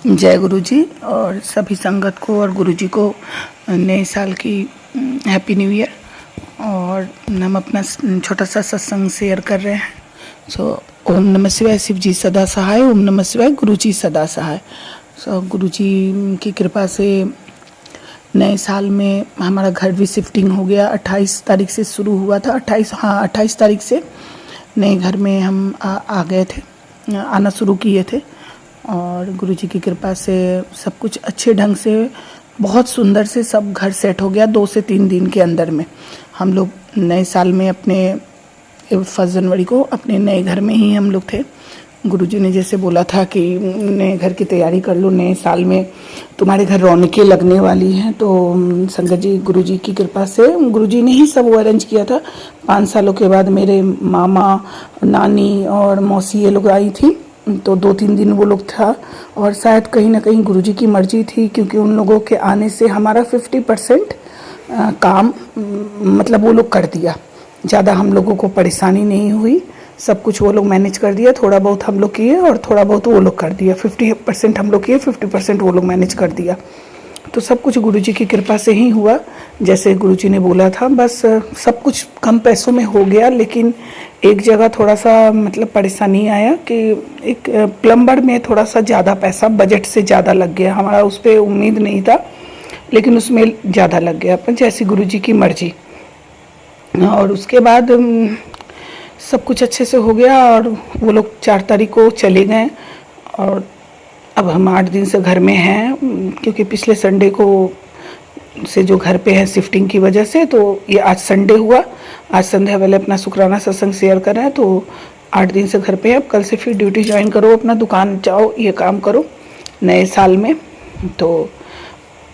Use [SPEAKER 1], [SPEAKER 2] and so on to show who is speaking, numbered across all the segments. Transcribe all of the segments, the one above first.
[SPEAKER 1] जय गुरु जी और सभी संगत को और गुरु जी को नए साल की हैप्पी न्यू ईयर। और हम अपना छोटा सा सत्संग शेयर कर रहे हैं। ओम नमः शिवाय, शिव जी सदा सहाय। ओम नमः शिवाय, गुरु जी सदा सहाय। गुरु जी की कृपा से नए साल में हमारा घर भी शिफ्टिंग हो गया। 28 तारीख से शुरू हुआ था। 28 तारीख से नए घर में हम आ गए थे, आना शुरू किए थे। और गुरु जी की कृपा से सब कुछ अच्छे ढंग से, बहुत सुंदर से सब घर सेट हो गया। 2 से 3 दिन के अंदर में हम लोग नए साल में अपने 1 जनवरी को अपने नए घर में ही हम लोग थे। गुरु जी ने जैसे बोला था कि नए घर की तैयारी कर लो, नए साल में तुम्हारे घर रौनकें लगने वाली हैं। तो संगत जी, गुरु जी की कृपा से गुरु जी ने ही सब वो अरेंज किया था। 5 सालों के बाद मेरे मामा, नानी और मौसी ये लोग आई थी, तो 2-3 दिन वो लोग था। और शायद कहीं ना कहीं गुरुजी की मर्जी थी, क्योंकि उन लोगों के आने से हमारा 50% काम मतलब वो लोग कर दिया। ज़्यादा हम लोगों को परेशानी नहीं हुई, सब कुछ वो लोग मैनेज कर दिया। थोड़ा बहुत हम लोग किए और थोड़ा बहुत वो लोग कर दिया। 50% हम लोग किए, 50% वो लोग मैनेज कर दिया। तो सब कुछ गुरुजी की कृपा से ही हुआ, जैसे गुरुजी ने बोला था। बस सब कुछ कम पैसों में हो गया, लेकिन एक जगह थोड़ा सा मतलब परेशानी आया कि एक प्लम्बर में थोड़ा सा ज़्यादा पैसा बजट से ज़्यादा लग गया। हमारा उस पर उम्मीद नहीं था, लेकिन उसमें ज़्यादा लग गया, पर जैसी गुरुजी की मर्जी। और उसके बाद सब कुछ अच्छे से हो गया और वो लोग 4 तारीख को चले गए। और अब हम 8 दिन से घर में हैं, क्योंकि पिछले संडे को से जो घर पे है शिफ्टिंग की वजह से, तो ये आज संडे हुआ। आज संध्या वाले अपना शुक्राना सत्संग शेयर कर रहे हैं। तो 8 दिन से घर पे है। अब कल से फिर ड्यूटी ज्वाइन करो, अपना दुकान जाओ, ये काम करो नए साल में। तो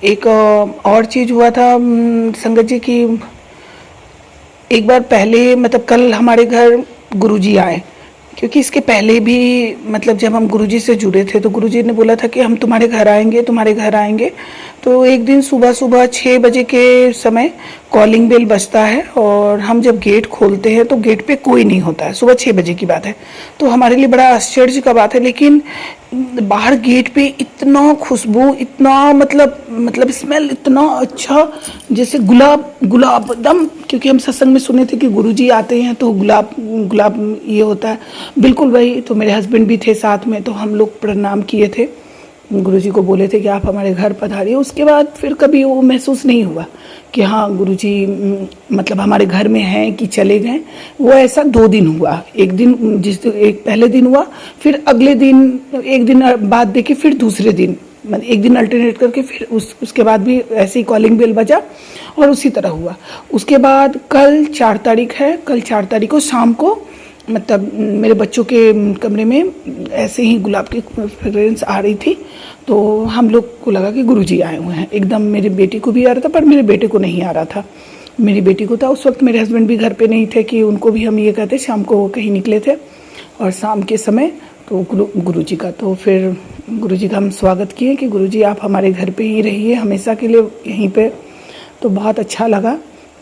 [SPEAKER 1] एक और चीज़ हुआ था संगत जी की, एक बार पहले मतलब कल हमारे घर गुरुजी आए, क्योंकि इसके पहले भी मतलब जब हम गुरुजी से जुड़े थे तो गुरुजी ने बोला था कि हम तुम्हारे घर आएंगे, तुम्हारे घर आएंगे। तो एक दिन सुबह 6 बजे के समय कॉलिंग बेल बजता है और हम जब गेट खोलते हैं तो गेट पे कोई नहीं होता है। सुबह 6 बजे की बात है, तो हमारे लिए बड़ा आश्चर्य का बात है। लेकिन बाहर गेट पे इतना खुशबू, इतना मतलब स्मेल इतना अच्छा, जैसे गुलाब एकदम। क्योंकि हम सत्संग में सुने थे कि गुरुजी आते हैं तो गुलाब ये होता है, बिल्कुल वही। तो मेरे हस्बैंड भी थे साथ में, तो हम लोग प्रणाम किए थे, गुरुजी को बोले थे कि आप हमारे घर पधारिए। उसके बाद फिर कभी वो महसूस नहीं हुआ कि हाँ गुरुजी मतलब हमारे घर में हैं कि चले गए। वो ऐसा 2 दिन हुआ। एक दिन एक पहले दिन हुआ, फिर अगले दिन एक दिन बाद देखे, फिर दूसरे दिन, मतलब एक दिन अल्टरनेट करके फिर उसके बाद भी ऐसे ही कॉलिंग बेल बजा और उसी तरह हुआ। उसके बाद कल 4 तारीख है, कल 4 तारीख को शाम को मतलब मेरे बच्चों के कमरे में ऐसे ही गुलाब की फ्रेग्रेंस आ रही थी। तो हम लोग को लगा कि गुरुजी आए हुए हैं। एकदम मेरी बेटी को भी आ रहा था, पर मेरे बेटे को नहीं आ रहा था। मेरी बेटी को था। उस वक्त मेरे हस्बैंड भी घर पे नहीं थे कि उनको भी हम ये कहते। शाम को वो कहीं निकले थे और शाम के समय तो गुरुजी का, तो फिर गुरुजी का हम स्वागत किए कि गुरुजी आप हमारे घर पे ही रहिए हमेशा के लिए यहीं पे। तो बहुत अच्छा लगा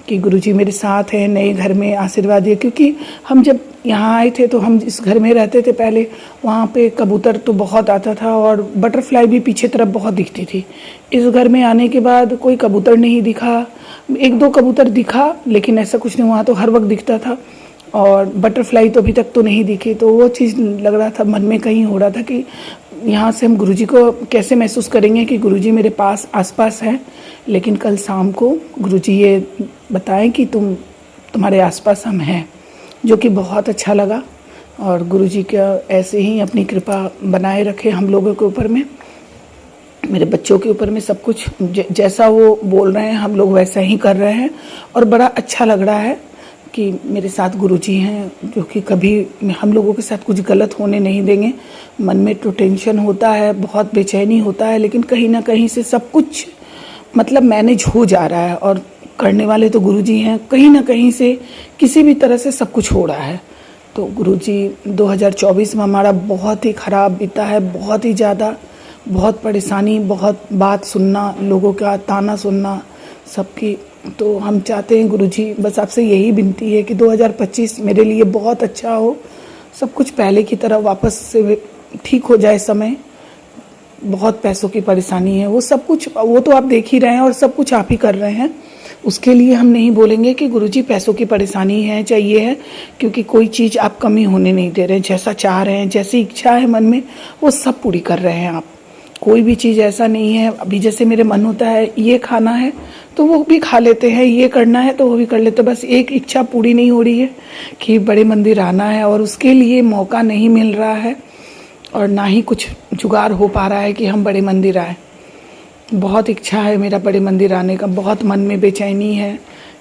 [SPEAKER 1] कि गुरुजी मेरे साथ हैं, नए घर में आशीर्वाद दिए। क्योंकि हम जब यहाँ आए थे तो हम जिस घर में रहते थे पहले, वहाँ पे कबूतर तो बहुत आता था और बटरफ्लाई भी पीछे तरफ बहुत दिखती थी। इस घर में आने के बाद कोई कबूतर नहीं दिखा। 1-2 कबूतर दिखा, लेकिन ऐसा कुछ नहीं, वहाँ तो हर वक्त दिखता था। और बटरफ्लाई तो अभी तक तो नहीं दिखी। तो वो चीज़ लग रहा था, मन में कहीं हो रहा था कि यहाँ से हम गुरुजी को कैसे महसूस करेंगे कि गुरुजी मेरे पास आसपास है। लेकिन कल शाम को गुरुजी ये बताएं कि तुम्हारे आसपास हम हैं, जो कि बहुत अच्छा लगा। और गुरुजी का ऐसे ही अपनी कृपा बनाए रखे हम लोगों के ऊपर में, मेरे बच्चों के ऊपर में। सब कुछ जैसा वो बोल रहे हैं हम लोग वैसा ही कर रहे हैं। और बड़ा अच्छा लग रहा है कि मेरे साथ गुरुजी हैं, जो कि कभी हम लोगों के साथ कुछ गलत होने नहीं देंगे। मन में तो टेंशन होता है, बहुत बेचैनी होता है, लेकिन कहीं ना कहीं से सब कुछ मतलब मैनेज हो जा रहा है। और करने वाले तो गुरुजी हैं, कहीं ना कहीं से किसी भी तरह से सब कुछ हो रहा है। तो गुरुजी 2024 में हमारा बहुत ही ख़राब बीता है, बहुत ही ज़्यादा, बहुत परेशानी, बहुत बात सुनना, लोगों का ताना सुनना सबकी। तो हम चाहते हैं गुरुजी, बस आपसे यही विनती है कि 2025 मेरे लिए बहुत अच्छा हो, सब कुछ पहले की तरह वापस से ठीक हो जाए समय। बहुत पैसों की परेशानी है, वो सब कुछ वो तो आप देख ही रहे हैं और सब कुछ आप ही कर रहे हैं। उसके लिए हम नहीं बोलेंगे कि गुरुजी पैसों की परेशानी है, चाहिए है, क्योंकि कोई चीज़ आप कमी होने नहीं दे रहे हैं। जैसा चाह रहे हैं, जैसी इच्छा है मन में, वो सब पूरी कर रहे हैं आप। कोई भी चीज़ ऐसा नहीं है, अभी जैसे मेरे मन होता है ये खाना है तो वो भी खा लेते हैं, ये करना है तो वो भी कर लेते हैं। बस एक इच्छा पूरी नहीं हो रही है कि बड़े मंदिर आना है, और उसके लिए मौका नहीं मिल रहा है और ना ही कुछ जुगाड़ हो पा रहा है कि हम बड़े मंदिर आए। बहुत इच्छा है मेरा बड़े मंदिर आने का, बहुत मन में बेचैनी है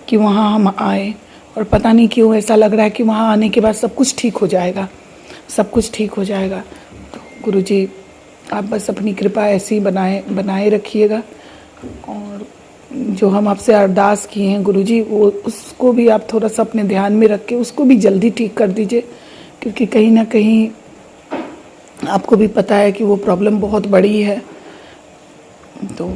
[SPEAKER 1] कि वहाँ हम आए, और पता नहीं क्यों ऐसा लग रहा है कि वहाँ आने के बाद सब कुछ ठीक हो जाएगा, सब कुछ ठीक हो जाएगा। तो गुरुजी आप बस अपनी कृपा ऐसी ही बनाए रखिएगा, और जो हम आपसे अरदास किए हैं गुरुजी, वो उसको भी आप थोड़ा सा अपने ध्यान में रख के उसको भी जल्दी ठीक कर दीजिए, क्योंकि कहीं ना कहीं आपको भी पता है कि वो प्रॉब्लम बहुत बड़ी है। तो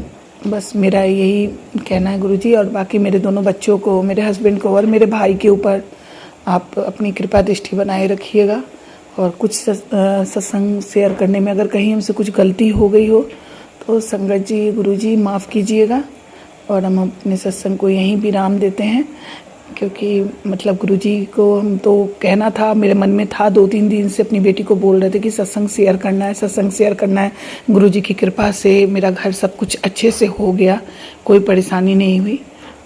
[SPEAKER 1] बस मेरा यही कहना है गुरुजी, और बाकी मेरे दोनों बच्चों को, मेरे हस्बैंड को और मेरे भाई के ऊपर आप अपनी कृपा दृष्टि बनाए रखिएगा। और कुछ सत्संग शेयर करने में अगर कहीं हमसे कुछ गलती हो गई हो तो संगत जी, गुरुजी माफ़ कीजिएगा, और हम अपने सत्संग को यहीं विराम देते हैं, क्योंकि मतलब गुरुजी को हम तो कहना था, मेरे मन में था 2-3 दिन से, अपनी बेटी को बोल रहे थे कि सत्संग शेयर करना है, सत्संग शेयर करना है। गुरुजी की कृपा से मेरा घर सब कुछ अच्छे से हो गया, कोई परेशानी नहीं हुई।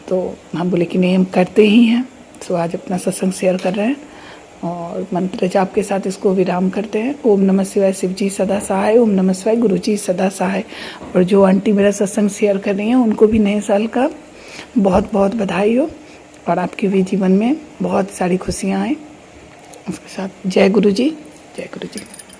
[SPEAKER 1] तो हम बोले कि नहीं, हम करते ही हैं। तो आज अपना सत्संग शेयर कर रहे हैं और मंत्र जाप के साथ इसको विराम करते हैं। ओम नमः शिवाय, शिव जी सदा सहाय। ओम नमः शिवाय, गुरु जी सदा सहाय। और जो आंटी मेरा सत्संग शेयर कर रही हैं उनको भी नए साल का बहुत बहुत बधाई हो, और आपके भी जीवन में बहुत सारी खुशियाँ आएँ। उसके साथ जय गुरु जी, जय गुरु जी।